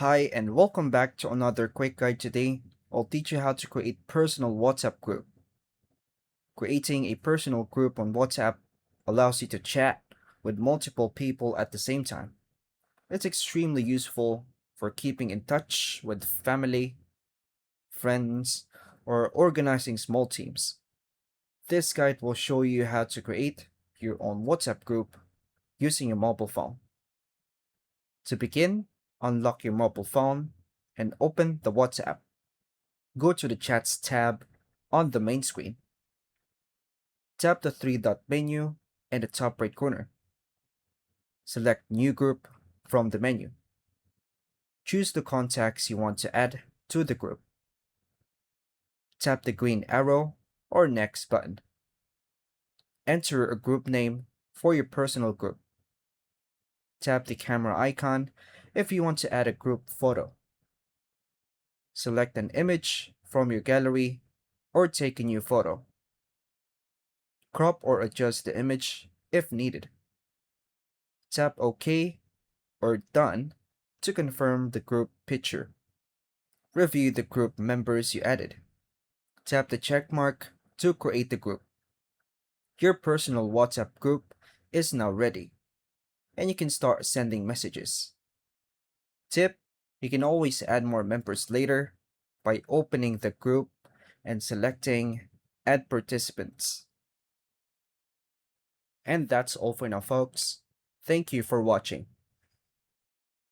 Hi, and welcome back to another quick guide. Today, I'll teach you how to create personal WhatsApp group. Creating a personal group on WhatsApp allows you to chat with multiple people at the same time. It's extremely useful for keeping in touch with family, friends, or organizing small teams. This guide will show you how to create your own WhatsApp group using a mobile phone. To begin, unlock your mobile phone and open the WhatsApp. Go to the Chats tab on the main screen. Tap the three-dot menu in the top right corner. Select New Group from the menu. Choose the contacts you want to add to the group. Tap the green arrow or Next button. Enter a group name for your personal group. Tap the camera icon if you want to add a group photo. Select an image from your gallery or take a new photo. Crop or adjust the image if needed. Tap OK or Done to confirm the group picture. Review the group members you added. Tap the check mark to create the group. Your personal WhatsApp group is now ready, and you can start sending messages. Tip: you can always add more members later by opening the group and selecting Add Participants. And that's all for now, folks. Thank you for watching.